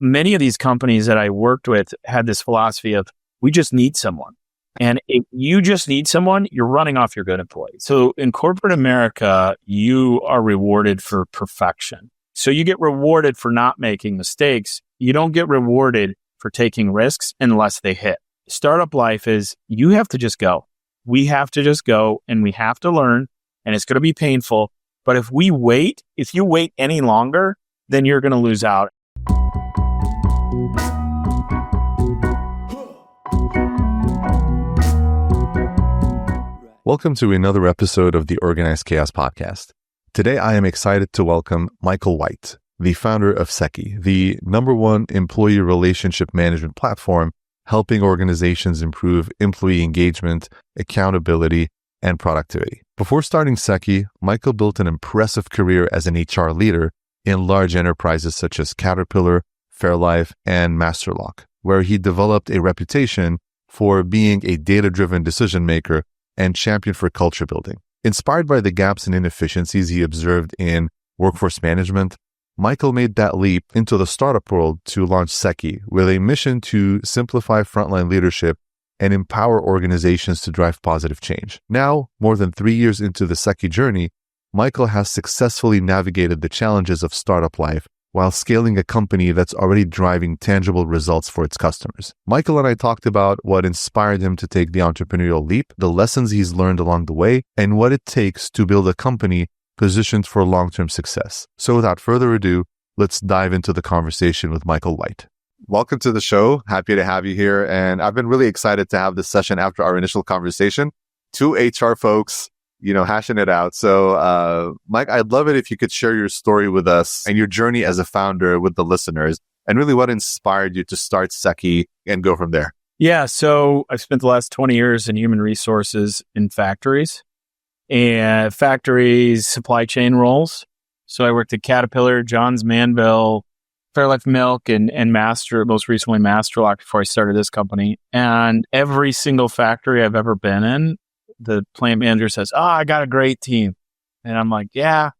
many of these companies that I worked with had this philosophy of, we just need someone. And if you just need someone, you're running off your good employees. So in corporate America, you are rewarded for perfection. So you get rewarded for not making mistakes. You don't get rewarded for taking risks unless they hit. Startup life is, you have to just go. We have to just go and we have to learn, and it's going to be painful. But if you wait any longer, then you're going to lose out. Welcome to another episode of the Organized Chaos Podcast. Today, I am excited to welcome Michael White, the founder of Secchi, the #1 employee relationship management platform, helping organizations improve employee engagement, accountability, and productivity. Before starting Secchi, Michael built an impressive career as an HR leader in large enterprises such as Caterpillar, Fairlife, and Masterlock, where he developed a reputation for being a data-driven decision maker and champion for culture building. Inspired by the gaps and inefficiencies he observed in workforce management, Michael made that leap into the startup world to launch Secchi with a mission to simplify frontline leadership and empower organizations to drive positive change. Now, more than 3 years into the Secchi journey, Michael has successfully navigated the challenges of startup life while scaling a company that's already driving tangible results for its customers. Michael and I talked about what inspired him to take the entrepreneurial leap, the lessons he's learned along the way, and what it takes to build a company positioned for long-term success. So without further ado, let's dive into the conversation with Michael White. Welcome to the show. Happy to have you here. And I've been really excited to have this session after our initial conversation. Two HR folks, hashing it out. So, Mike, I'd love it if you could share your story with us and your journey as a founder with the listeners, and really what inspired you to start Secchi and go from there. Yeah. So I've spent the last 20 years in human resources in factories and supply chain roles. So I worked at Caterpillar, Johns Manville, Fairlife Milk, and most recently Masterlock before I started this company. And every single factory I've ever been in, the plant manager says, I got a great team. And I'm like, yeah,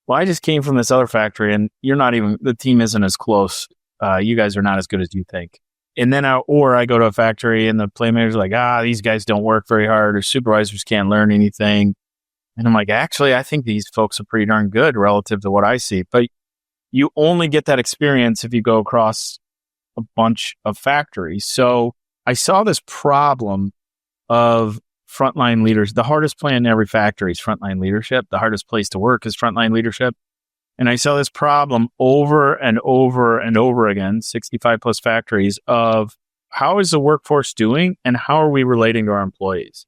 well, I just came from this other factory and the team isn't as close. You guys are not as good as you think. And then I go to a factory and the plant manager's like, these guys don't work very hard, or supervisors can't learn anything. And I'm like, actually, I think these folks are pretty darn good relative to what I see. But you only get that experience if you go across a bunch of factories. So I saw this problem of frontline leaders. The hardest plan in every factory is frontline leadership. The hardest place to work is frontline leadership. And I saw this problem over and over and over again, 65 plus factories, of how is the workforce doing and how are we relating to our employees?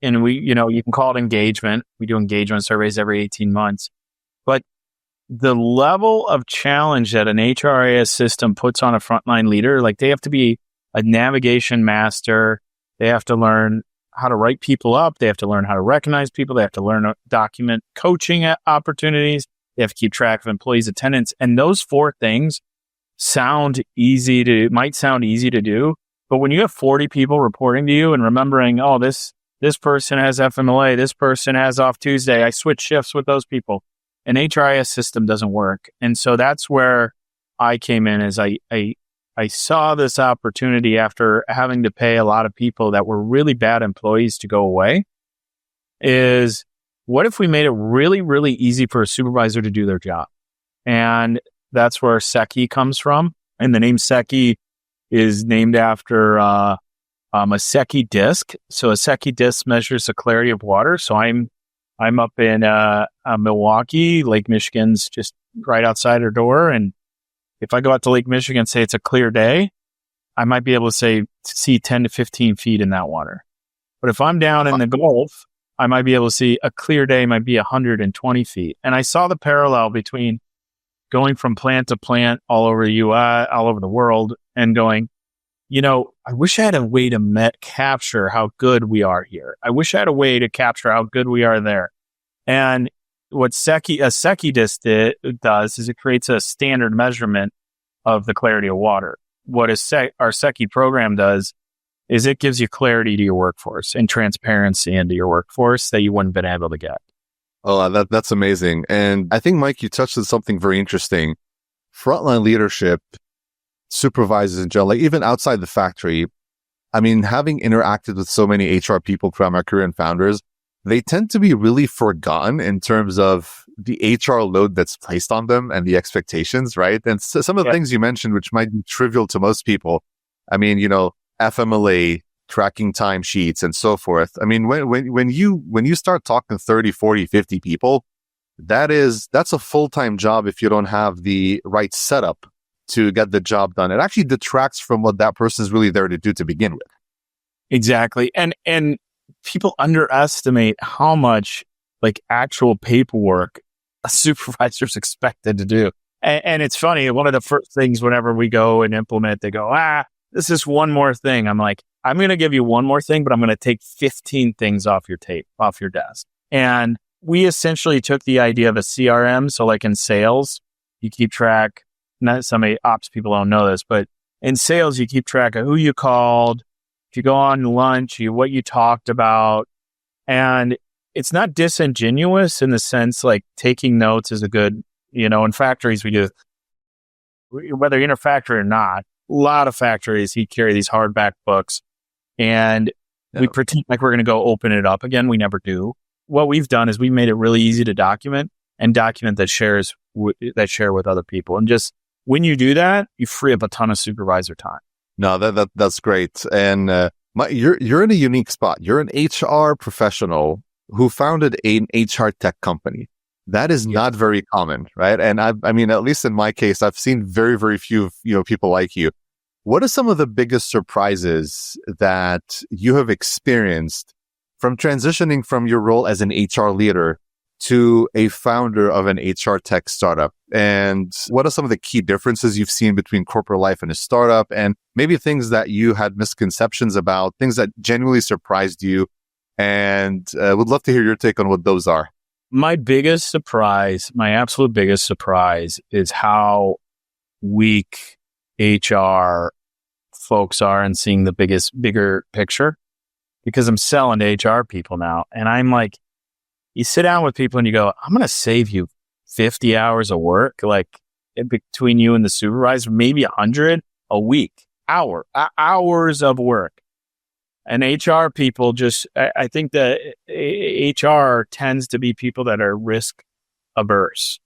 And you can call it engagement. We do engagement surveys every 18 months. But the level of challenge that an HRIS system puts on a frontline leader, like they have to be a navigation master. They have to learn how to write people up. They have to learn how to recognize people. They have to learn to document coaching opportunities. They have to keep track of employees' attendance. And those 4 things might sound easy to do. But when you have 40 people reporting to you and remembering, this person has FMLA, this person has off Tuesday, I switch shifts with those people. An HRIS system doesn't work. And so that's where I came in, as I saw this opportunity after having to pay a lot of people that were really bad employees to go away, is what if we made it really, really easy for a supervisor to do their job? And that's where Secchi comes from. And the name Secchi is named after a Secchi disc. So a Secchi disc measures the clarity of water. So I'm up in Milwaukee. Lake Michigan's just right outside our door. And if I go out to Lake Michigan and say it's a clear day, I might be able to see 10 to 15 feet in that water. But if I'm down in the Gulf, I might be able to see a clear day might be 120 feet. And I saw the parallel between going from plant to plant all over the US, all over the world, and going, I wish I had a way to capture how good we are here. I wish I had a way to capture how good we are there. And what a Secchi disc does is it creates a standard measurement of the clarity of water. What our Secchi program does is it gives you clarity to your workforce and transparency into your workforce that you wouldn't have been able to get. Oh, that's amazing. And I think, Mike, you touched on something very interesting. Frontline leadership supervisors in general, like even outside the factory, I mean, having interacted with so many HR people throughout my career and founders, they tend to be really forgotten in terms of the HR load that's placed on them and the expectations, right? And so some of the things you mentioned, which might be trivial to most people, I mean, FMLA, tracking timesheets and so forth. I mean, when you start talking 30, 40, 50 people, that's a full-time job if you don't have the right setup to get the job done. It actually detracts from what that person is really there to do to begin with. Exactly. And people underestimate how much like actual paperwork a supervisor's expected to do. And it's funny, one of the first things whenever we go and implement, they go, this is one more thing. I'm like, I'm going to give you one more thing, but I'm going to take 15 things off your desk. And we essentially took the idea of a CRM. So like in sales, you keep track, not some ops people don't know this, but in sales, you keep track of who you called, if you go on lunch, what you talked about. And it's not disingenuous in the sense like taking notes is a good, in factories we do, whether you're in a factory or not, a lot of factories, you carry these hardback books and we pretend like we're going to go open it up again. We never do. What we've done is we made it really easy to document that share with other people. And just when you do that, you free up a ton of supervisor time. No, that's great. And you're in a unique spot. You're an HR professional who founded an HR tech company. That is not very common, right? And I mean, at least in my case, I've seen very, very few, people like you. What are some of the biggest surprises that you have experienced from transitioning from your role as an HR leader to a founder of an HR tech startup? And what are some of the key differences you've seen between corporate life and a startup? And maybe things that you had misconceptions about, things that genuinely surprised you. And would love to hear your take on what those are. My absolute biggest surprise is how weak HR folks are in seeing the bigger picture, because I'm selling to HR people now. And I'm like, you sit down with people and you go, I'm going to save you 50 hours of work, like between you and the supervisor, maybe 100 a week, hours of work. And HR people I think that HR tends to be people that are risk averse.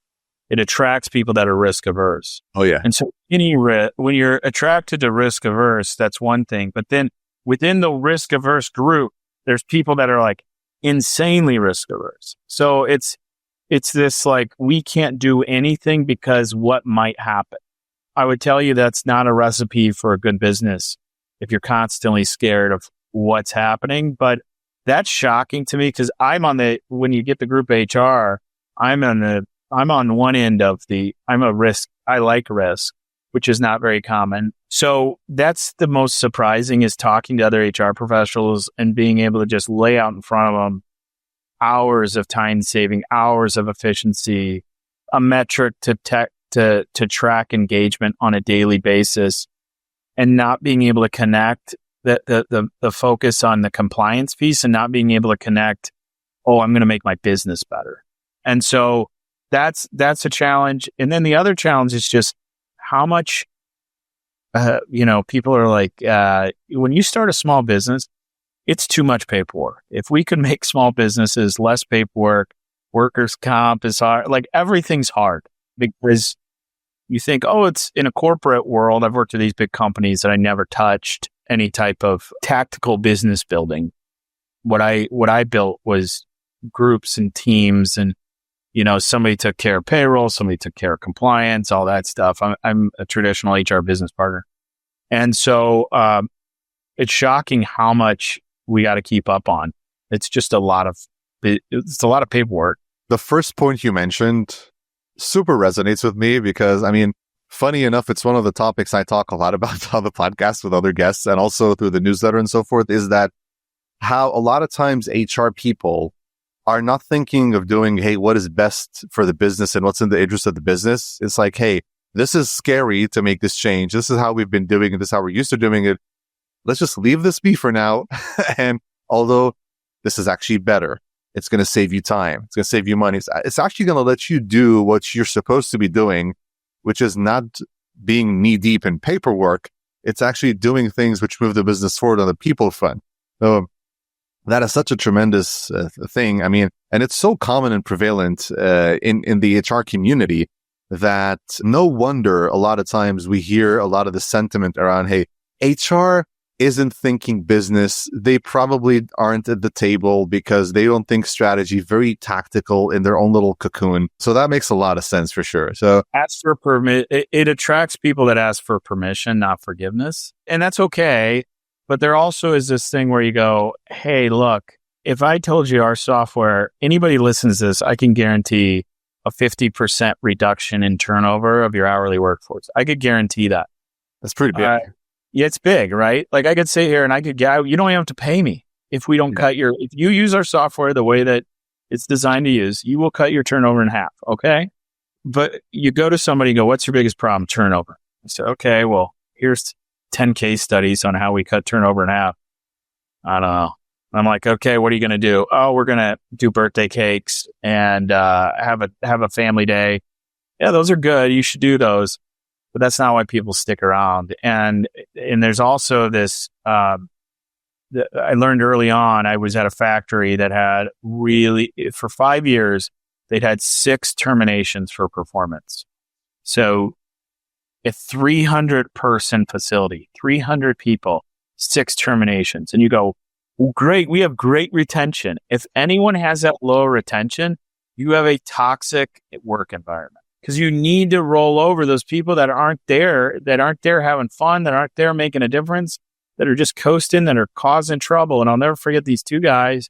It attracts people that are risk averse. Oh, yeah. And so when you're attracted to risk averse, that's one thing. But then within the risk averse group, there's people that are like insanely risk averse. So it's this like, we can't do anything because what might happen. I would tell you that's not a recipe for a good business if you're constantly scared of what's happening. But that's shocking to me because when you get the group HR, I'm on one end of I'm a risk. I like risk, which is not very common. So that's the most surprising, is talking to other HR professionals and being able to just lay out in front of them hours of time saving, hours of efficiency, a metric to track engagement on a daily basis, and not being able to connect the focus on the compliance piece and not being able to connect, I'm going to make my business better. And so that's a challenge. And then the other challenge is just how much, people are like, when you start a small business, it's too much paperwork. If we could make small businesses less paperwork, workers' comp is hard, like everything's hard because you think, it's in a corporate world. I've worked with these big companies that I never touched any type of tactical business building. What I built was groups and teams, and somebody took care of payroll, somebody took care of compliance, all that stuff. I'm a traditional HR business partner, and so it's shocking how much we got to keep up on. It's just a lot of paperwork. The first point you mentioned super resonates with me because, I mean, funny enough, it's one of the topics I talk a lot about on the podcast with other guests and also through the newsletter and so forth, is that how a lot of times HR people are not thinking of doing, hey, what is best for the business and what's in the interest of the business. It's like, hey, this is scary to make this change. This is how we've been doing it. This is how we're used to doing it. Let's just leave this be for now. And although this is actually better, it's going to save you time. It's going to save you money. It's actually going to let you do what you're supposed to be doing, which is not being knee deep in paperwork. It's actually doing things which move the business forward on the people front. So that is such a tremendous thing. I mean, and it's so common and prevalent in the HR community that no wonder a lot of times we hear a lot of the sentiment around, hey, HR isn't thinking business. They probably aren't at the table because they don't think strategy, very tactical in their own little cocoon. So that makes a lot of sense for sure. So ask for permit. It attracts people that ask for permission, not forgiveness. And that's okay. But there also is this thing where you go, hey, look, if I told you our software, anybody listens to this, I can guarantee a 50% reduction in turnover of your hourly workforce. I could guarantee that. That's pretty big. Yeah, it's big, right? Like I could sit here and you don't even have to pay me if we don't if you use our software the way that it's designed to use, you will cut your turnover in half. Okay. But you go to somebody and go, what's your biggest problem? Turnover. I said, okay, well, here's 10 case studies on how we cut turnover in half. I don't know. I'm like, okay, what are you going to do? Oh, we're going to do birthday cakes and have a family day. Yeah, those are good. You should do those. But that's not why people stick around. And there's also this, I learned early on, I was at a factory that had for 5 years, they'd had 6 terminations for performance. So a 300-person facility, 300 people, 6 terminations. And you go, well, great, we have great retention. If anyone has that low retention, you have a toxic work environment because you need to roll over those people that aren't there having fun, that aren't there making a difference, that are just coasting, that are causing trouble. And I'll never forget these 2 guys.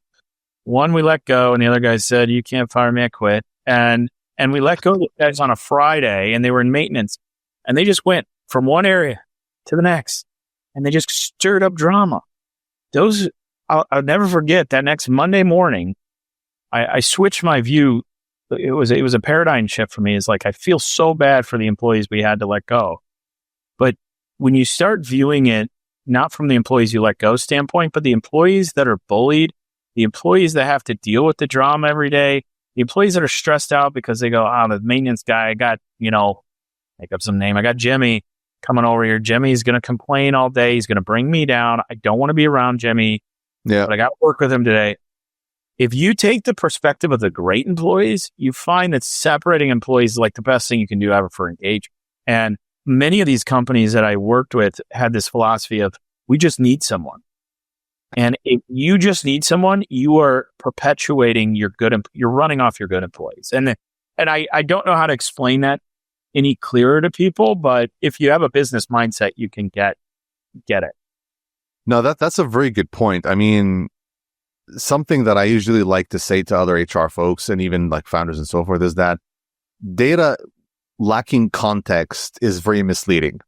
One we let go, and the other guy said, you can't fire me, I quit. And we let go of the guys on a Friday, and they were in maintenance. And they just went from one area to the next, and they just stirred up drama. I'll never forget that next Monday morning, I switched my view. It was a paradigm shift for me. It's like, I feel so bad for the employees we had to let go. But when you start viewing it, not from the employees you let go standpoint, but the employees that are bullied, the employees that have to deal with the drama every day, the employees that are stressed out because they go, the maintenance guy, I got, make up some name. I got Jimmy coming over here. Jimmy's going to complain all day. He's going to bring me down. I don't want to be around Jimmy. Yeah. But I got to work with him today. If you take the perspective of the great employees, you find that separating employees is like the best thing you can do ever for engagement. And many of these companies that I worked with had this philosophy of, we just need someone. And if you just need someone, you are perpetuating you're running off your good employees. And I don't know how to explain that any clearer to people, but if you have a business mindset, you can get it. No, that's a very good point. I mean, something that I usually like to say to other HR folks and even like founders and so forth is that data lacking context is very misleading.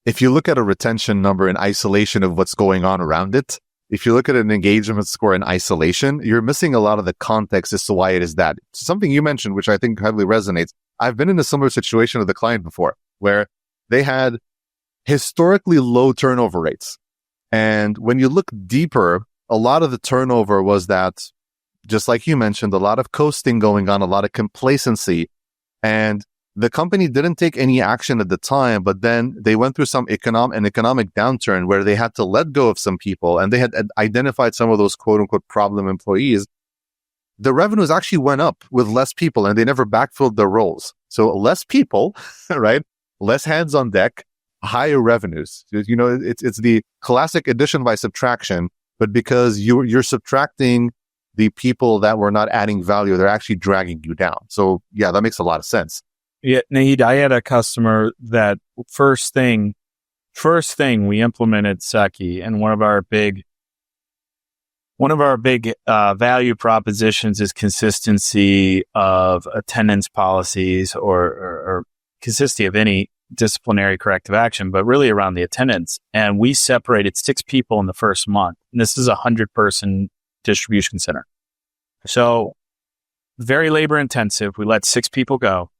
If you look at a retention number in isolation of what's going on around it, if you look at an engagement score in isolation, you're missing a lot of the context as to why it is that. Something you mentioned, which I think heavily resonates. I've been in a similar situation with a client before where they had historically low turnover rates. And when you look deeper, a lot of the turnover was that, just like you mentioned, a lot of coasting going on, a lot of complacency. And the company didn't take any action at the time, but then they went through an economic downturn where they had to let go of some people and they had identified some of those quote unquote problem employees. The revenues actually went up with less people and they never backfilled their roles. So less people, right? Less hands on deck, higher revenues. It's the classic addition by subtraction, but because you're subtracting the people that were not adding value, they're actually dragging you down. So yeah, that makes a lot of sense. Yeah, Nahid, I had a customer that first thing we implemented Secchi, and one of our big value propositions is consistency of attendance policies or consistency of any disciplinary corrective action, but really around the attendance. And we separated 6 people in the first month. And this is a 100-person distribution center. So very labor intensive. We let 6 people go.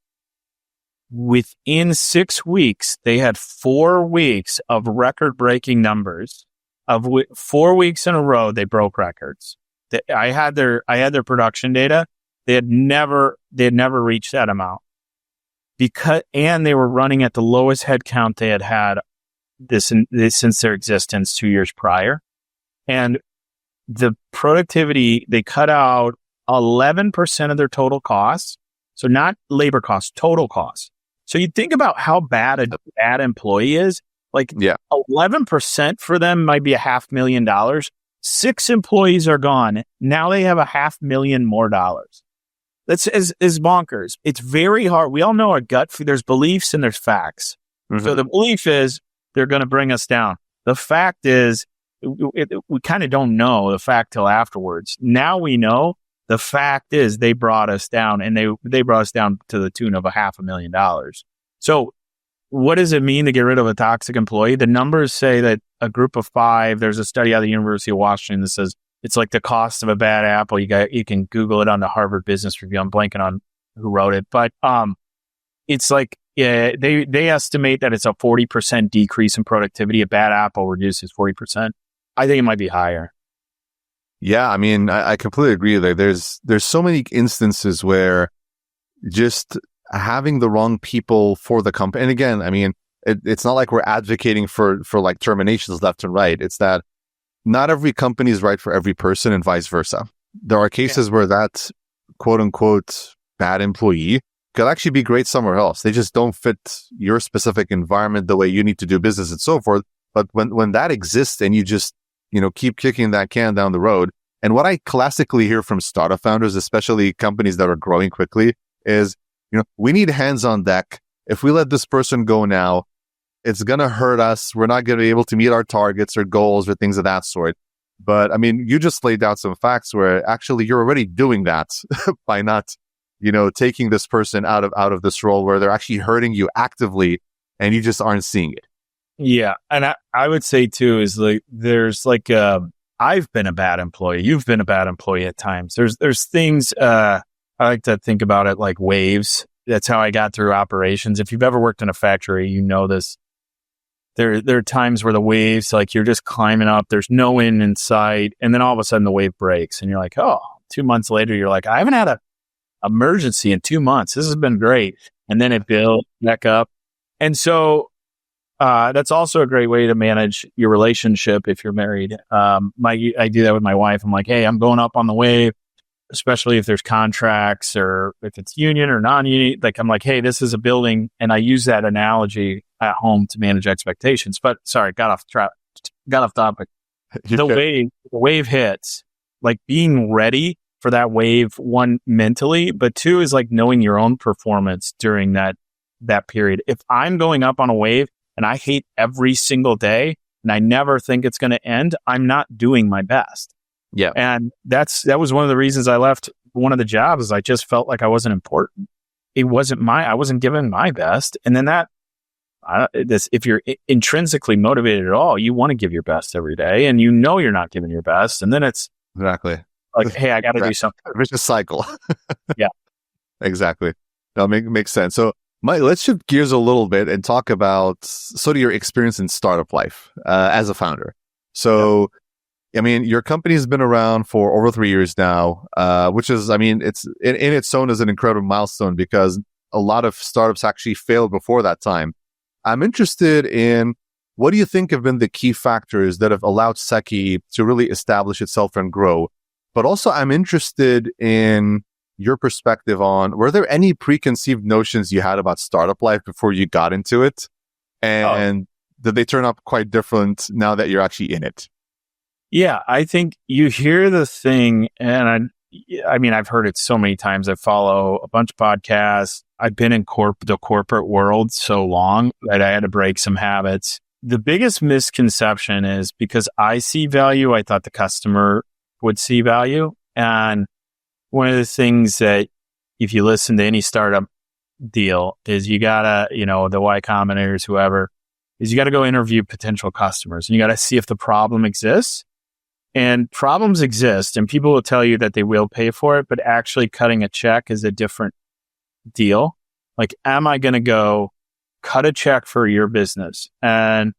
Within 6 weeks, they had 4 weeks of record-breaking numbers. 4 weeks in a row, they broke records. I had their production data. They had never reached that amount. and they were running at the lowest headcount they had since their existence 2 years prior. And the productivity, they cut out 11% of their total costs. So not labor costs, total costs. So you think about how bad a bad employee is. Like 11% for them might be $500,000. 6 employees are gone. Now they have $500,000 more dollars. That's is bonkers. It's very hard. We all know our gut. There's beliefs and there's facts. Mm-hmm. So the belief is they're going to bring us down. The fact is we kind of don't know the fact till afterwards. Now we know the fact is they brought us down, and they brought us down to the tune of $500,000. So what does it mean to get rid of a toxic employee? The numbers say that a group of 5, there's a study out of the University of Washington that says it's like the cost of a bad apple. You can Google it on the Harvard Business Review. I'm blanking on who wrote it, but it's like they estimate that it's a 40% decrease in productivity. A bad apple reduces 40%. I think it might be higher. Yeah, I mean, I completely agree. Like, there's so many instances where just having the wrong people for the company. And again, I mean, it's not like we're advocating for like terminations left and right. It's that not every company is right for every person and vice versa. There are cases where that quote unquote bad employee could actually be great somewhere else. They just don't fit your specific environment, the way you need to do business and so forth. But when that exists and you just, keep kicking that can down the road. And what I classically hear from startup founders, especially companies that are growing quickly, is, we need hands on deck. If we let this person go now, it's going to hurt us. We're not going to be able to meet our targets or goals or things of that sort. But I mean, you just laid out some facts where actually you're already doing that by not, taking this person out of this role where they're actually hurting you actively and you just aren't seeing it. Yeah. And I would say too, is like, there's like, I've been a bad employee. You've been a bad employee at times. There's things, I like to think about it like waves. That's how I got through operations. If you've ever worked in a factory, you know this. There are times where the waves, like you're just climbing up, there's no end in sight. And then all of a sudden the wave breaks and you're like, 2 months later, you're like, I haven't had a emergency in 2 months. This has been great. And then it builds back up. And so, that's also a great way to manage your relationship if you're married. I do that with my wife. I'm like, hey, I'm going up on the wave, especially if there's contracts or if it's union or non-union. Like, I'm like, hey, this is a building. And I use that analogy at home to manage expectations. But sorry, got off topic. The wave hits, like being ready for that wave, one, mentally, but two is like knowing your own performance during that period. If I'm going up on a wave and I hate every single day and I never think it's going to end, I'm not doing my best. Yeah. And that was one of the reasons I left one of the jobs. I just felt like I wasn't important. I wasn't given my best. And then if you're intrinsically motivated at all, you want to give your best every day and you're not giving your best. And then it's exactly like, hey, I got to do something. Vicious cycle. Yeah. Exactly. That makes sense. So Mike, let's shift gears a little bit and talk about sort of your experience in startup life as a founder. So, I mean, your company has been around for over 3 years now, which is, I mean, it's in its own is an incredible milestone because a lot of startups actually failed before that time. I'm interested in what do you think have been the key factors that have allowed Secchi to really establish itself and grow? But also, I'm interested in your perspective on, were there any preconceived notions you had about startup life before you got into it? And did they turn up quite different now that you're actually in it? Yeah, I think you hear the thing, and I mean, I've heard it so many times. I follow a bunch of podcasts. I've been in the corporate world so long that I had to break some habits. The biggest misconception is because I see value, I thought the customer would see value. And one of the things that if you listen to any startup deal is you gotta, the Y Combinators, whoever, is you gotta go interview potential customers and you gotta see if the problem exists. And problems exist and people will tell you that they will pay for it, but actually cutting a check is a different deal. Like, am I going to go cut a check for your business? And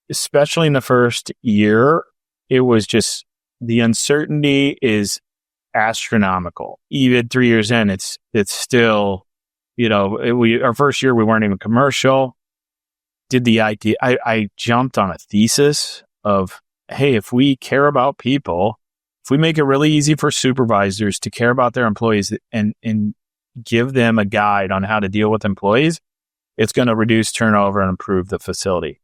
especially in the first year, it was just the uncertainty is astronomical. Even 3 years in, it's still our first year, we weren't even commercial. Did the idea. I jumped on a thesis of, hey, if we care about people, if we make it really easy for supervisors to care about their employees and give them a guide on how to deal with employees, it's going to reduce turnover and improve the facility.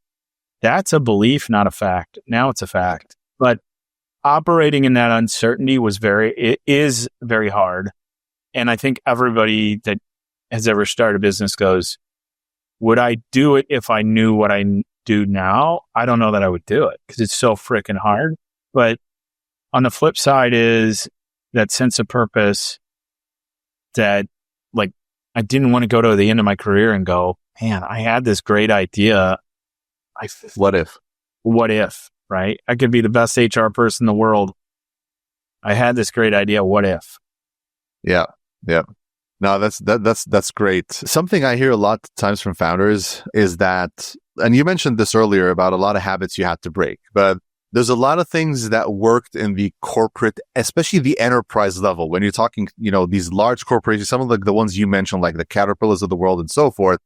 That's a belief, not a fact. Now it's a fact. But operating in that uncertainty is very hard. And I think everybody that has ever started a business goes, would I do it if I knew what I do now? I don't know that I would do it because it's so freaking hard. But on the flip side is that sense of purpose that, like, I didn't want to go to the end of my career and go, man, I had this great idea. What if, right? I could be the best HR person in the world. I had this great idea. What if? Yeah. No, that's great. Something I hear a lot of times from founders is that, and you mentioned this earlier about a lot of habits you had to break, but there's a lot of things that worked in the corporate, especially the enterprise level. When you're talking, these large corporations, some of the ones you mentioned, like the Caterpillars of the world and so forth,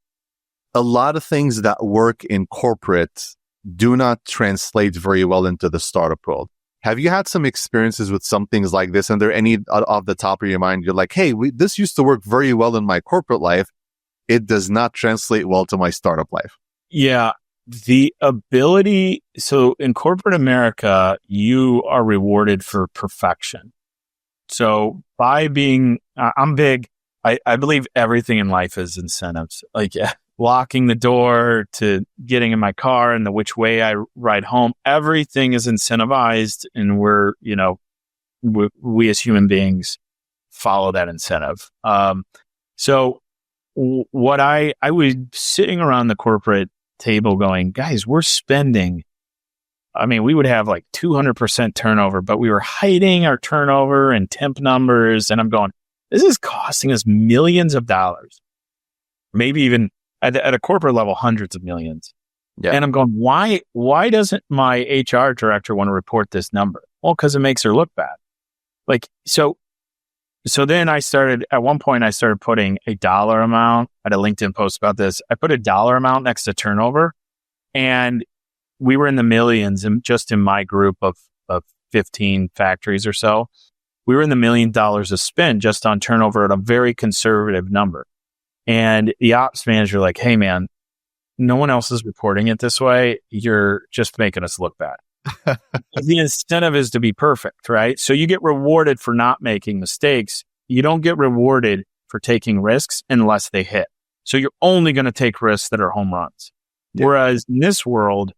a lot of things that work in corporate do not translate very well into the startup world. Have you had some experiences with some things like this? And there any off the top of your mind, you're like, hey, this used to work very well in my corporate life. It does not translate well to my startup life. Yeah. The ability. So in corporate America, you are rewarded for perfection. So by being, I'm big. I believe everything in life is incentives. Like, locking the door to getting in my car and the which way I ride home, everything is incentivized, and we as human beings follow that incentive. So what I was sitting around the corporate table going, guys, we're spending, we would have like 200% turnover, but we were hiding our turnover and temp numbers. And I'm going, this is costing us millions of dollars, maybe even at a corporate level, hundreds of millions. Yeah. And I'm going, why doesn't my HR director want to report this number? Well, because it makes her look bad. Like, so then at one point I started putting a dollar amount. I had a LinkedIn post about this. I put a dollar amount next to turnover, and we were in the millions, and just in my group of 15 factories or so, we were in the $1 million of spend just on turnover at a very conservative number. And the ops manager like, hey man, no one else is reporting it this way. You're just making us look bad. The incentive is to be perfect, right? So you get rewarded for not making mistakes. You don't get rewarded for taking risks unless they hit. So you're only going to take risks that are home runs. Yeah. Whereas in this world,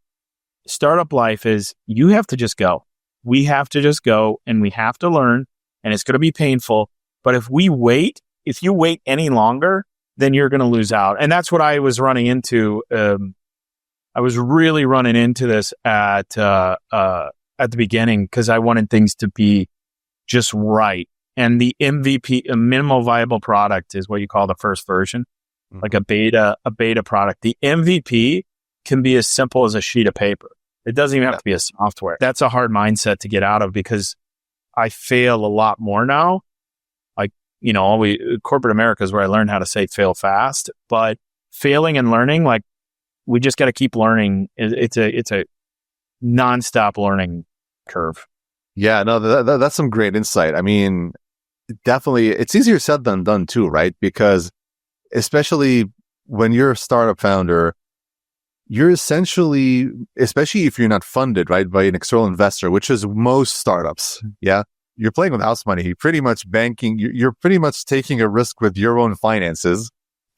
startup life is you have to just go. We have to just go, and we have to learn, and it's going to be painful. But if you wait any longer, then you're going to lose out. And that's what I was running into. I was really running into this at the beginning because I wanted things to be just right. And the MVP, a minimal viable product, is what you call the first version, like a beta product. The MVP can be as simple as a sheet of paper. It doesn't even have to be a software. That's a hard mindset to get out of because I fail a lot more now. Corporate America is where I learned how to say fail fast, but failing and learning, like, we just got to keep learning. It's a nonstop learning curve. Yeah, no, that's some great insight. Definitely, it's easier said than done too, right? Because especially when you're a startup founder, you're essentially, especially if you're not funded, right, by an external investor, which is most startups. Yeah. You're playing with house money. You're pretty much banking. You're pretty much taking a risk with your own finances.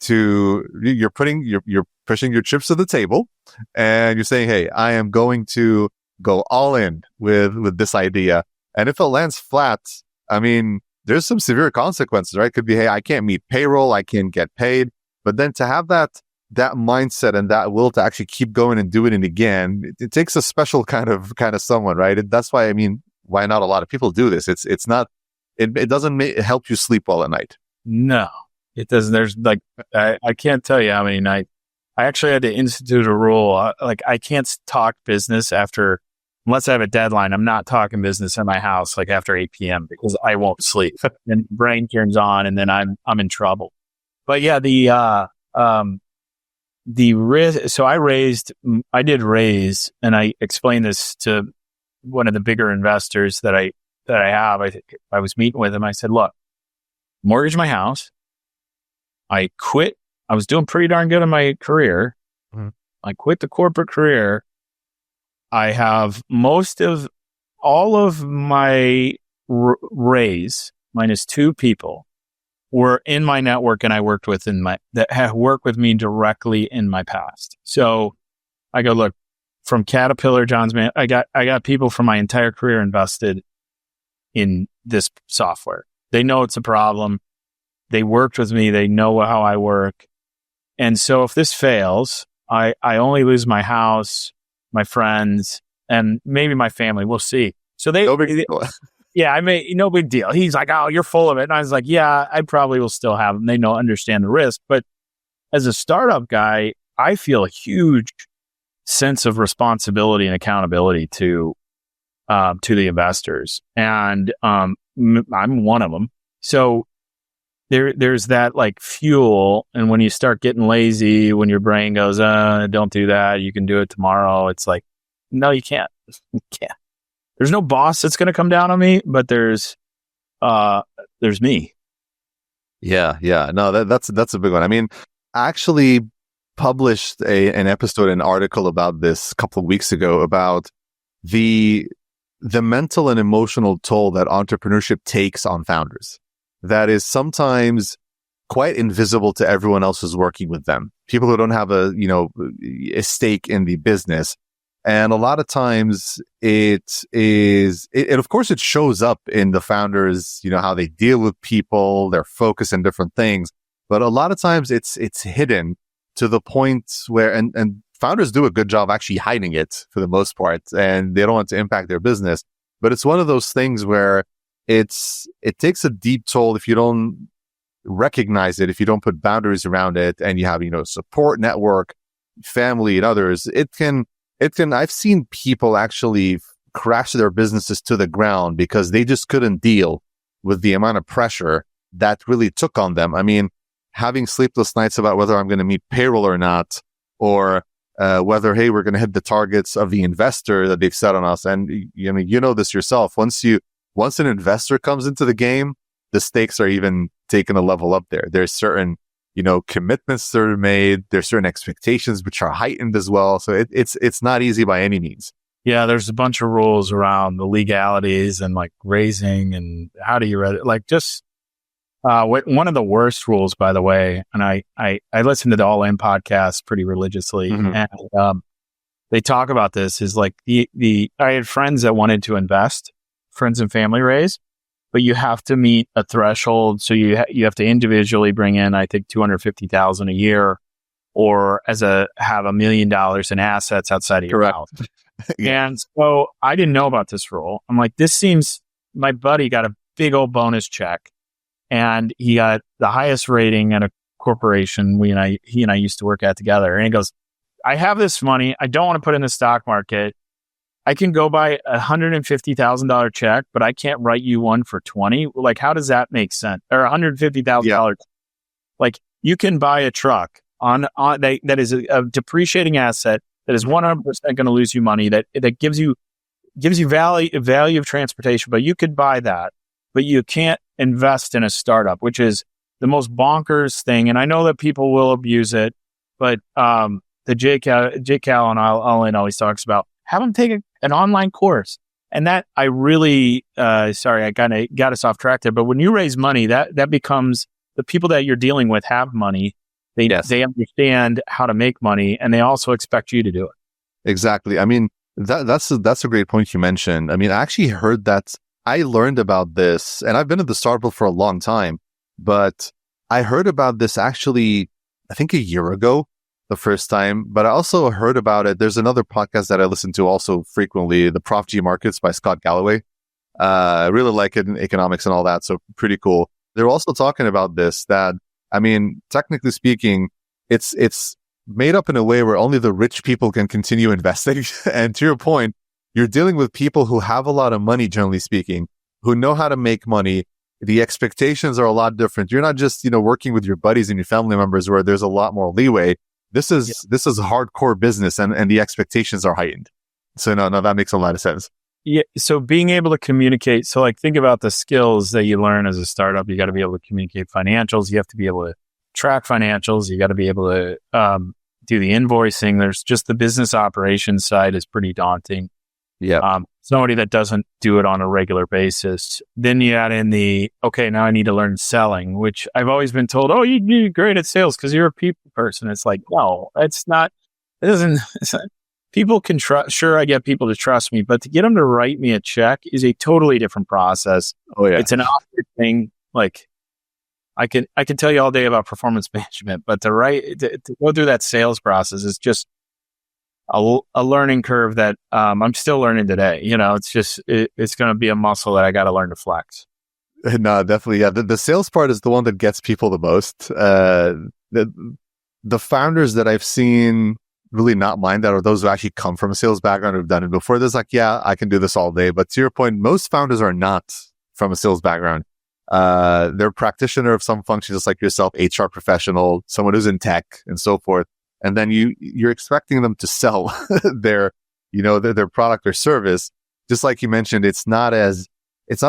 You're pushing your chips to the table, and you're saying, "Hey, I am going to go all in with this idea." And if it lands flat, there's some severe consequences, right? It could be, "Hey, I can't meet payroll. I can't get paid." But then to have that mindset and that will to actually keep going and do it again, it takes a special kind of someone, right? That's why why not a lot of people do this? It doesn't help you sleep well at night. No, it doesn't. There's I can't tell you how many nights. I actually had to institute a rule. I can't talk business unless I have a deadline. I'm not talking business in my house after 8 p.m. because I won't sleep. And brain turns on, and then I'm in trouble. But yeah, the risk. So I did raise, and I explained this to one of the bigger investors that I have. I was meeting with him. I said, look, mortgage my house. I quit. I was doing pretty darn good in my career. Mm-hmm. I quit the corporate career. I have all of my raise minus 2 people were in my network, and I worked with that have worked with me directly in my past. So I go, look, from Caterpillar, John's Man, I got people from my entire career invested in this software. They know it's a problem. They worked with me. They know how I work. And so if this fails, I only lose my house, my friends, and maybe my family. We'll see. So no big deal. Yeah, no big deal. He's like, oh, you're full of it. And I was like, yeah, I probably will still have them. They understand the risk. But as a startup guy, I feel a huge sense of responsibility and accountability to the investors. And I'm one of them. So there's that like fuel. And when you start getting lazy, when your brain goes, don't do that, you can do it tomorrow. It's like, no, you can't. You can't. There's no boss that's going to come down on me, but there's me. Yeah. No, that's a big one. I mean, I actually published an article about this a couple of weeks ago about the mental and emotional toll that entrepreneurship takes on founders. That is sometimes quite invisible to everyone else who's working with them. People who don't have a stake in the business. And a lot of times it of course it shows up in the founders, how they deal with people, their focus and different things. But a lot of times it's hidden to the point where, and founders do a good job actually hiding it for the most part, and they don't want to impact their business. But it's one of those things where it takes a deep toll if you don't recognize it, if you don't put boundaries around it, and you have, support network, family and others. I've seen people actually crash their businesses to the ground because they just couldn't deal with the amount of pressure that really took on them. I mean, having sleepless nights about whether I'm going to meet payroll or not, or whether, hey, we're going to hit the targets of the investor that they've set on us. And you know this yourself. Once an investor comes into the game, the stakes are even taken a level up there. There's certain commitments that are made. There's certain expectations which are heightened as well. So it's not easy by any means. Yeah, there's a bunch of rules around the legalities and like raising and how do you read it? Like just one of the worst rules, by the way, and I listen to the All In podcast pretty religiously, mm-hmm. and they talk about this is like I had friends that wanted to invest, friends and family raise, but you have to meet a threshold. So you have to individually bring in, I think, $250,000 a year, or have $1 million in assets outside of your Correct. house. Yeah. And so I didn't know about this rule. I'm like, my buddy got a big old bonus check, and he got the highest rating at a corporation he and I used to work at together. And he goes, I have this money. I don't want to put in the stock market. I can go buy $150,000 check, but I can't write you one for 20. Like, how does that make sense? Or $150,000. Yeah. Like, you can buy a truck that is a depreciating asset that is 100% going to lose you money, that gives you value of transportation, but you could buy that, but you can't invest in a startup, which is the most bonkers thing. And I know that people will abuse it, but the Jake Cal and All In always talks about, have them take an online course. And that I really, sorry, I kind of got us off track there, but when you raise money, that becomes the people that you're dealing with have money. They understand how to make money, and they also expect you to do it. Exactly. I mean, that's a great point you mentioned. I mean, I actually heard that. I learned about this, and I've been in the startup for a long time, but I heard about this actually, I think a year ago, the first time, but I also heard about it. There's another podcast that I listen to also frequently, the Prof G Markets by Scott Galloway. I really like it in economics and all that. So pretty cool. They're also talking about this, that, I mean, technically speaking, it's made up in a way where only the rich people can continue investing. And to your point, you're dealing with people who have a lot of money, generally speaking, who know how to make money, the expectations are a lot different. You're not just, working with your buddies and your family members where there's a lot more leeway. This is hardcore business, and the expectations are heightened. So no, that makes a lot of sense. Yeah. So being able to communicate. So like think about the skills that you learn as a startup. You got to be able to communicate financials. You have to be able to track financials. You got to be able to do the invoicing. There's just the business operations side is pretty daunting. Yeah. Somebody that doesn't do it on a regular basis. Then you add in now I need to learn selling, which I've always been told, oh, you're great at sales because you're a people person. It's like, no, it's not. It doesn't. People can trust. Sure, I get people to trust me, but to get them to write me a check is a totally different process. Oh yeah, it's an awkward thing. Like I can tell you all day about performance management, but to go through that sales process is just a learning curve that I'm still learning today. It's just it's going to be a muscle that I got to learn to flex. No, definitely, yeah. The sales part is the one that gets people the most. The founders that I've seen really not mind that, or those who actually come from a sales background who've done it before. There's like, yeah, I can do this all day. But to your point, most founders are not from a sales background. They're a practitioner of some function, just like yourself, HR professional, someone who's in tech and so forth. And then you're expecting them to sell their product or service. Just like you mentioned, it's not as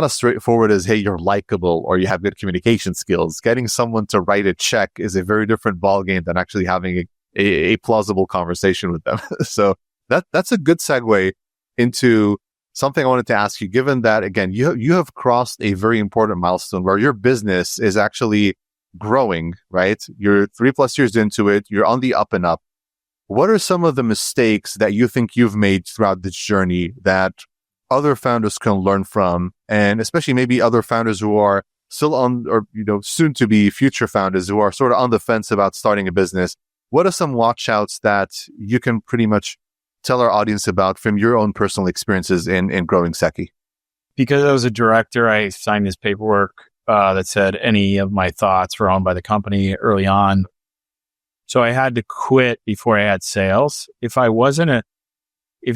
straightforward as, hey, you're likable or you have good communication skills. Getting someone to write a check is a very different ballgame than actually having a plausible conversation with them. So that's a good segue into something I wanted to ask you, given that, again, you have crossed a very important milestone where your business is actually growing, right? You're 3+ years into it. You're on the up and up. What are some of the mistakes that you think you've made throughout this journey that other founders can learn from? And especially maybe other founders who are still on, or, soon to be future founders who are sort of on the fence about starting a business. What are some watch outs that you can pretty much tell our audience about from your own personal experiences in growing Secchi? Because I was a director, I signed this paperwork that said any of my thoughts were owned by the company early on. So I had to quit before I had sales. If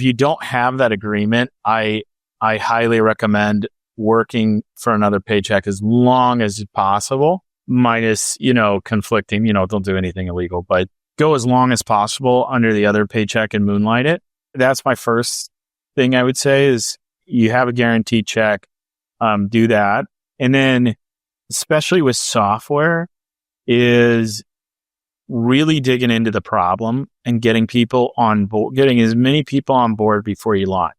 you don't have that agreement, I highly recommend working for another paycheck as long as possible, minus, conflicting, don't do anything illegal, but go as long as possible under the other paycheck and moonlight it. That's my first thing I would say is you have a guaranteed check, do that. And then, especially with software, is really digging into the problem and getting people on board, getting as many people on board before you launch.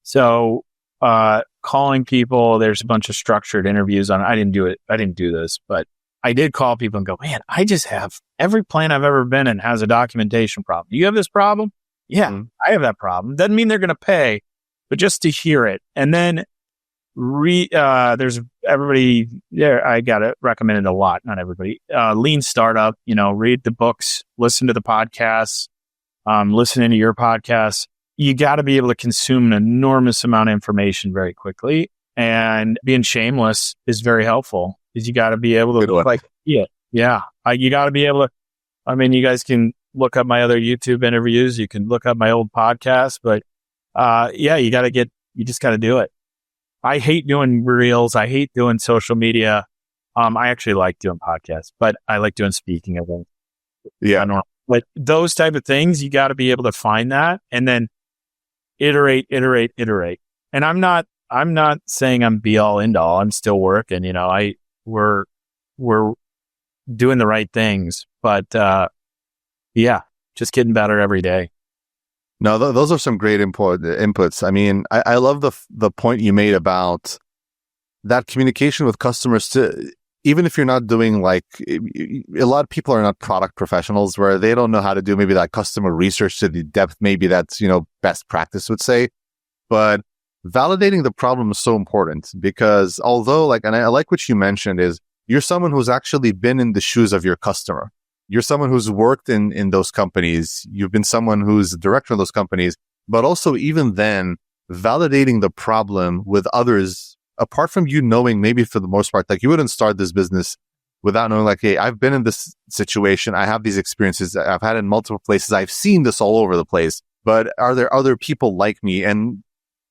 So, calling people, there's a bunch of structured interviews on, I didn't do this, but I did call people and go, man, I just have every plant I've ever been in has a documentation problem. Do you have this problem? Yeah, I have that problem. Doesn't mean they're going to pay, but just to hear it. And then there's everybody there. I got it recommended a lot. Not everybody. Lean Startup, read the books, listen to the podcasts, listening to your podcasts. You got to be able to consume an enormous amount of information very quickly, and being shameless is very helpful. Is you got to be able to you got to be able to. I mean, you guys can look up my other YouTube interviews. You can look up my old podcasts, but you just got to do it. I hate doing reels. I hate doing social media. I actually like doing podcasts, but I like doing speaking of them. Yeah. But those type of things, you got to be able to find that and then iterate. And I'm not saying I'm be all end all. I'm still working, we're doing the right things, but, just getting better every day. No, those are some great inputs. I mean, I love the point you made about that communication with customers to, even if you're not doing a lot of people are not product professionals where they don't know how to do maybe that customer research to the depth, maybe that's, best practice would say, but validating the problem is so important because although and I like what you mentioned is you're someone who's actually been in the shoes of your customer. You're someone who's worked in those companies. You've been someone who's the director of those companies, but also even then validating the problem with others, apart from you knowing maybe for the most part, you wouldn't start this business without knowing hey, I've been in this situation. I have these experiences. I've had it in multiple places. I've seen this all over the place, but are there other people like me? And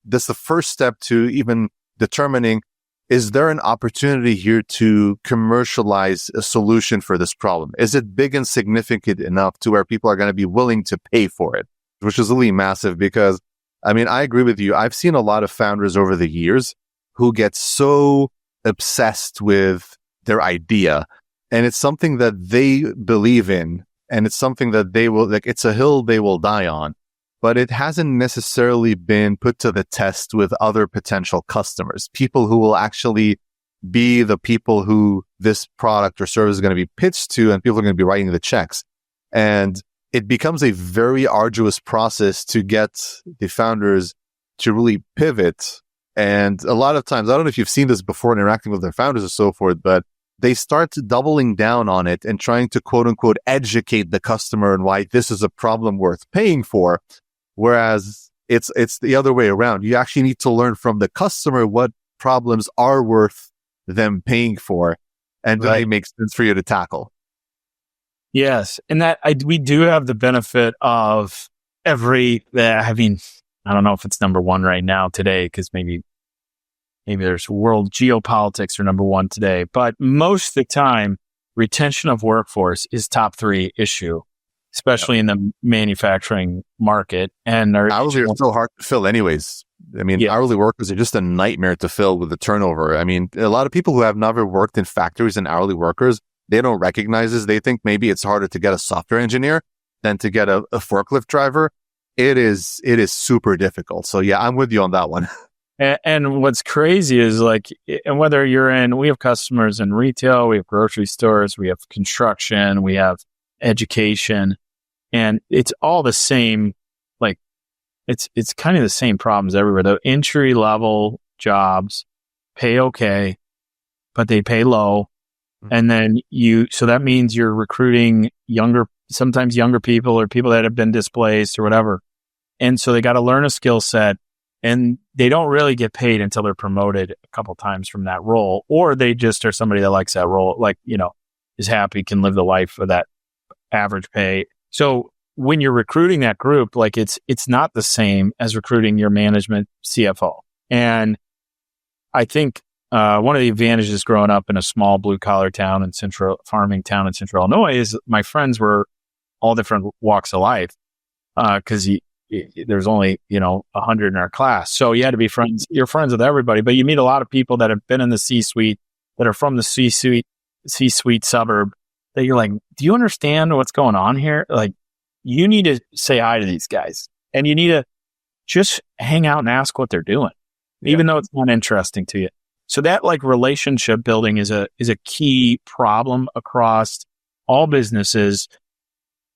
that's the first step to even determining, is there an opportunity here to commercialize a solution for this problem? Is it big and significant enough to where people are going to be willing to pay for it? Which is really massive because, I mean, I agree with you. I've seen a lot of founders over the years who get so obsessed with their idea, and it's something that they believe in, and it's something that they will, like, it's a hill they will die on, but it hasn't necessarily been put to the test with other potential customers, people who will actually be the people who this product or service is going to be pitched to, and people are going to be writing the checks. And it becomes a very arduous process to get the founders to really pivot. And a lot of times, I don't know if you've seen this before interacting with their founders or so forth, but they start doubling down on it and trying to quote unquote educate the customer and why this is a problem worth paying for. Whereas it's the other way around. You actually need to learn from the customer what problems are worth them paying for, and then it makes sense for you to tackle. Yes. And we do have the benefit of I don't know if it's number one right now today, because maybe there's world geopolitics are number one today, but most of the time, retention of workforce is top 3 issue, especially in the manufacturing market. And hourly are so hard to fill anyways. I mean, hourly workers are just a nightmare to fill with the turnover. I mean, a lot of people who have never worked in factories and hourly workers, they don't recognize this. They think maybe it's harder to get a software engineer than to get a forklift driver. It is super difficult. So yeah, I'm with you on that one. And what's crazy is and whether we have customers in retail, we have grocery stores, we have construction, we have education, and it's all the same. Like it's kind of the same problems everywhere. The entry level jobs pay okay, but they pay low. And then so that means you're recruiting sometimes younger people or people that have been displaced or whatever. And so they got to learn a skill set, and they don't really get paid until they're promoted a couple times from that role, or they just are somebody that likes that role, is happy, can live the life of that average pay. So when you're recruiting that group, it's not the same as recruiting your management CFO. And I think one of the advantages growing up in a small blue collar town in farming town in central Illinois is my friends were all different walks of life, because there's only 100 in our class, so you had to be friends. You're friends with everybody, but you meet a lot of people that have been in the C-suite, that are from the C-suite suburb, that you're like, do you understand what's going on here? Like, you need to say hi to these guys, and you need to just hang out and ask what they're doing, even though it's not interesting to you. So that relationship building is a key problem across all businesses,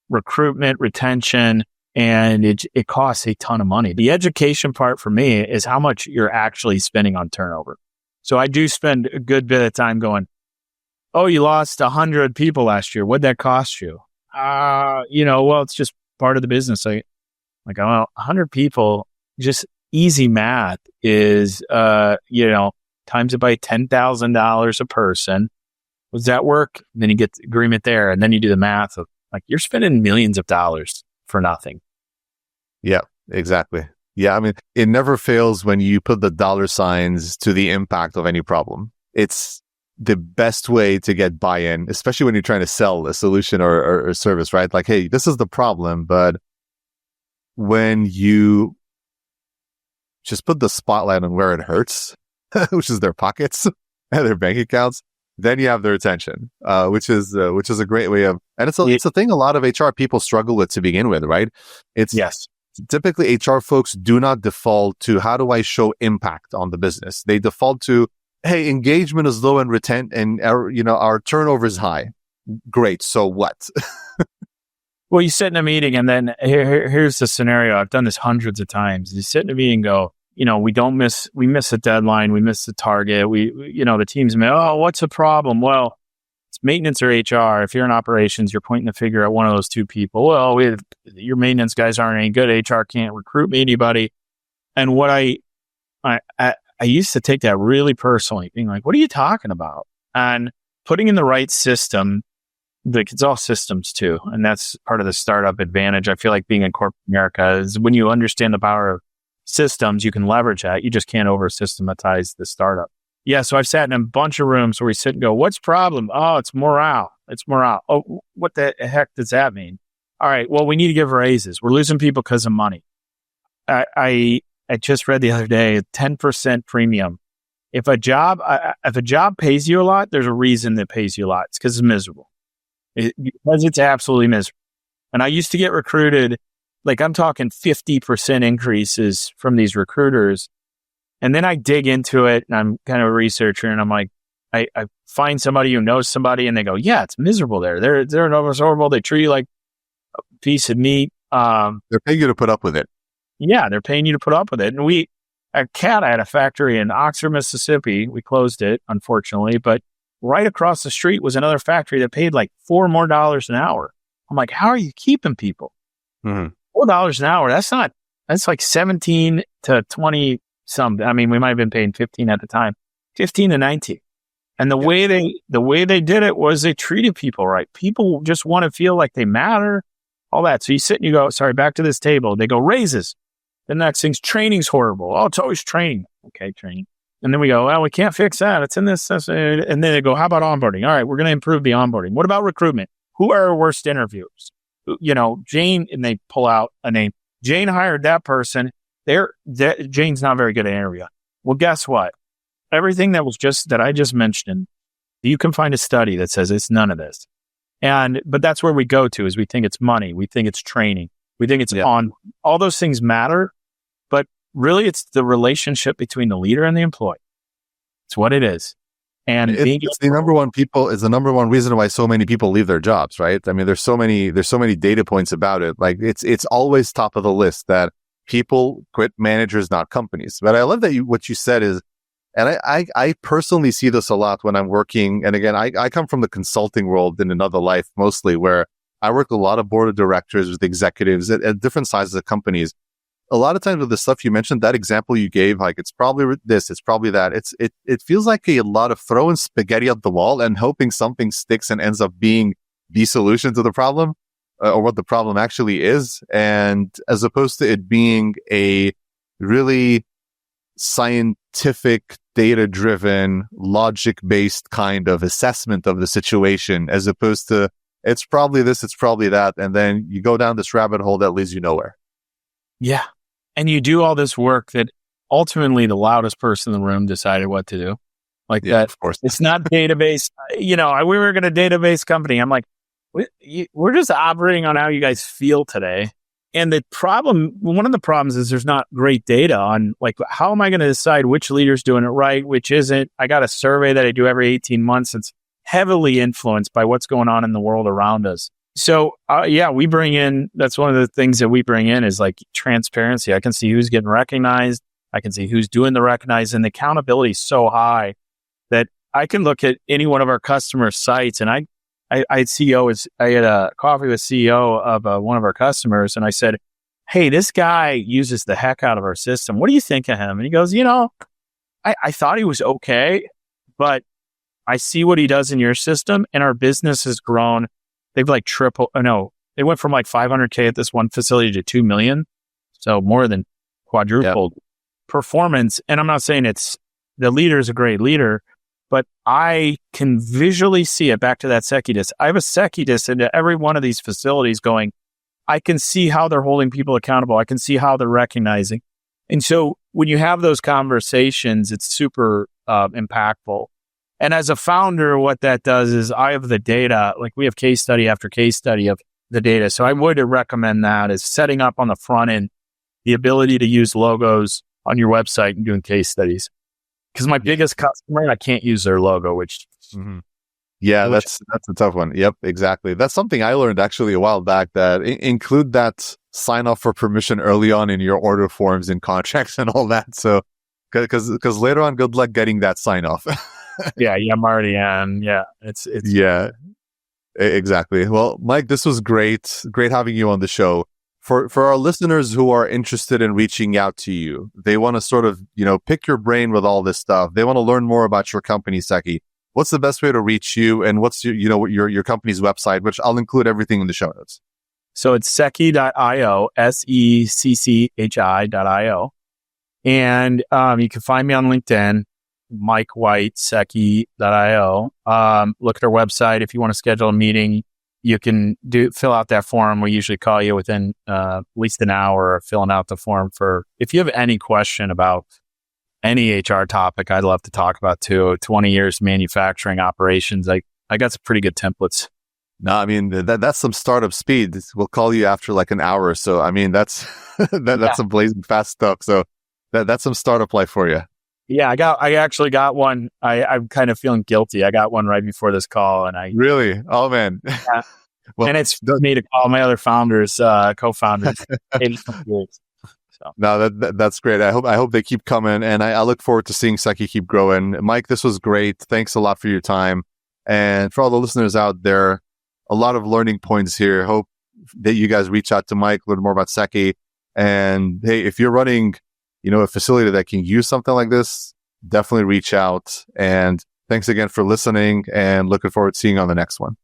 recruitment, retention, and it costs a ton of money. The education part for me is how much you're actually spending on turnover. So I do spend a good bit of time going, oh, you lost 100 people last year. What'd that cost you? Well, it's just part of the business. 100 people, just easy math is, times it by $10,000 a person. Does that work? And then you get the agreement there, and then you do the math of you're spending millions of dollars for nothing. Yeah, exactly. Yeah, I mean, it never fails when you put the dollar signs to the impact of any problem. It's the best way to get buy-in, especially when you're trying to sell a solution or service, right? Like, hey, this is the problem, but when you just put the spotlight on where it hurts, which is their pockets and their bank accounts, then you have their attention, which is a great way of, and it's a thing a lot of HR people struggle with to begin with, right? Typically HR folks do not default to how do I show impact on the business. They default to, hey, engagement is low and our turnover is high. Great, so what? Well, you sit in a meeting, and then here's the scenario. I've done this hundreds of times. You sit in a meeting and go, we miss a deadline, we miss the target. The team's what's the problem? Well, it's maintenance or HR. If you're in operations, you're pointing the finger at one of those two people. Well, your maintenance guys aren't any good. HR can't recruit me anybody. And what I used to take that really personally, being like, what are you talking about? And putting in the right system, it's all systems too. And that's part of the startup advantage. I feel like being in corporate America is when you understand the power of systems, you can leverage that. You just can't over systematize the startup. Yeah, so I've sat in a bunch of rooms where we sit and go, what's the problem? Oh, it's morale. It's morale. Oh, what the heck does that mean? All right, well, we need to give raises. We're losing people because of money. I just read the other day a 10% premium. If a job pays you a lot, there's a reason that pays you a lot. It's because it's miserable. Because it's absolutely miserable. And I used to get recruited, like I'm talking 50% increases from these recruiters. And then I dig into it and I'm kind of a researcher and I'm like, I find somebody who knows somebody and they go, yeah, it's miserable there. They're horrible. They treat you like a piece of meat. They're paying you to put up with it. Yeah, they're paying you to put up with it. And at CAT, I had a factory in Oxford, Mississippi. We closed it, unfortunately, but right across the street was another factory that paid like $4 more an hour. I'm like, how are you keeping people? $4 an hour. That's like 17 to 20 some. I mean, we might have been paying 15 at the time, 15 to 19. And the way they did it was they treated people right. People just want to feel like they matter, all that. So you sit and you go, sorry, back to this table. They go, raises. The next thing's training's horrible. Oh, it's always training. Okay, training. And then we go, well, we can't fix that. It's in this. And then they go, how about onboarding? All right, we're going to improve the onboarding. What about recruitment? Who are our worst interviewers? Jane, and they pull out a name. Jane hired that person. Jane's not very good at interviewing. Well, guess what? Everything that I just mentioned, you can find a study that says it's none of this. But that's where we go to is we think it's money. We think it's training. We think it's on. All those things matter, but really it's the relationship between the leader and the employee. It's what it is. And it's the number one reason why so many people leave their jobs, right? I mean, there's so many data points about it. Like it's always top of the list that people quit managers, not companies. But I love that what you said is, and I personally see this a lot when I'm working. And again, I come from the consulting world in another life, mostly where I work with a lot of board of directors with executives at different sizes of companies. A lot of times with the stuff you mentioned, that example you gave, like it's probably this, it's probably that. It feels like a lot of throwing spaghetti at the wall and hoping something sticks and ends up being the solution to the problem or what the problem actually is. And as opposed to it being a really scientific, data-driven, logic-based kind of assessment of the situation, as opposed to it's probably this, it's probably that. And then you go down this rabbit hole that leads you nowhere. Yeah. And you do all this work that ultimately the loudest person in the room decided what to do. Like that. Of course. It's not database. We were in a database company. I'm like, we're just operating on how you guys feel today. And one of the problems is there's not great data on like, how am I going to decide which leader's doing it right, which isn't? I got a survey that I do every 18 months. It's heavily influenced by what's going on in the world around us. So, we bring in, that's one of the things that we bring in is like transparency. I can see who's getting recognized. I can see who's doing the recognizing. The accountability is so high that I can look at any one of our customer sites and I had a coffee with CEO of one of our customers. And I said, hey, this guy uses the heck out of our system. What do you think of him? And he goes, I thought he was okay, but I see what he does in your system and our business has grown. They've like they went from like 500K at this one facility to 2 million. So more than quadrupled performance. And I'm not saying the leader is a great leader, but I can visually see it back to that Secchi disc. I have a Secchi disc into every one of these facilities going, I can see how they're holding people accountable. I can see how they're recognizing. And so when you have those conversations, it's super impactful. And as a founder, what that does is I have the data, like we have case study after case study of the data. So I would recommend that is setting up on the front end, the ability to use logos on your website and doing case studies. Because my biggest customer, I can't use their logo, which... Mm-hmm. Yeah, that's a tough one. Yep, exactly. That's something I learned actually a while back, that include that sign off for permission early on in your order forms and contracts and all that. So, because later on, good luck getting that sign off. Yeah, I'm already on. Yeah, it's exactly. Well, Mike, this was great. Great having you on the show. For our listeners who are interested in reaching out to you, they want to sort of, pick your brain with all this stuff. They want to learn more about your company, Secchi. What's the best way to reach you? And what's your company's website, which I'll include everything in the show notes. So it's secchi.io, secchi.io. And you can find me on LinkedIn. mikewhitesecchi.io. Look at our website. If you want to schedule a meeting, you can fill out that form. We usually call you within at least an hour of filling out the form. If you have any question about any HR topic, I'd love to talk about too. 20 years manufacturing operations. I got some pretty good templates. No, I mean, that's some startup speed. We'll call you after like an hour or so. I mean, that's some blazing fast stuff. So that's some startup life for you. Yeah, I actually got one. I'm kind of feeling guilty. I got one right before this call, and really, oh man. Yeah. Well, and it's for me to call my other founders, co-founders. So. No, that's great. I hope they keep coming, and I look forward to seeing Secchi keep growing. Mike, this was great. Thanks a lot for your time, and for all the listeners out there, a lot of learning points here. Hope that you guys reach out to Mike, learn more about Secchi, and hey, if you're running a facility that can use something like this, definitely reach out. And thanks again for listening, and looking forward to seeing you on the next one.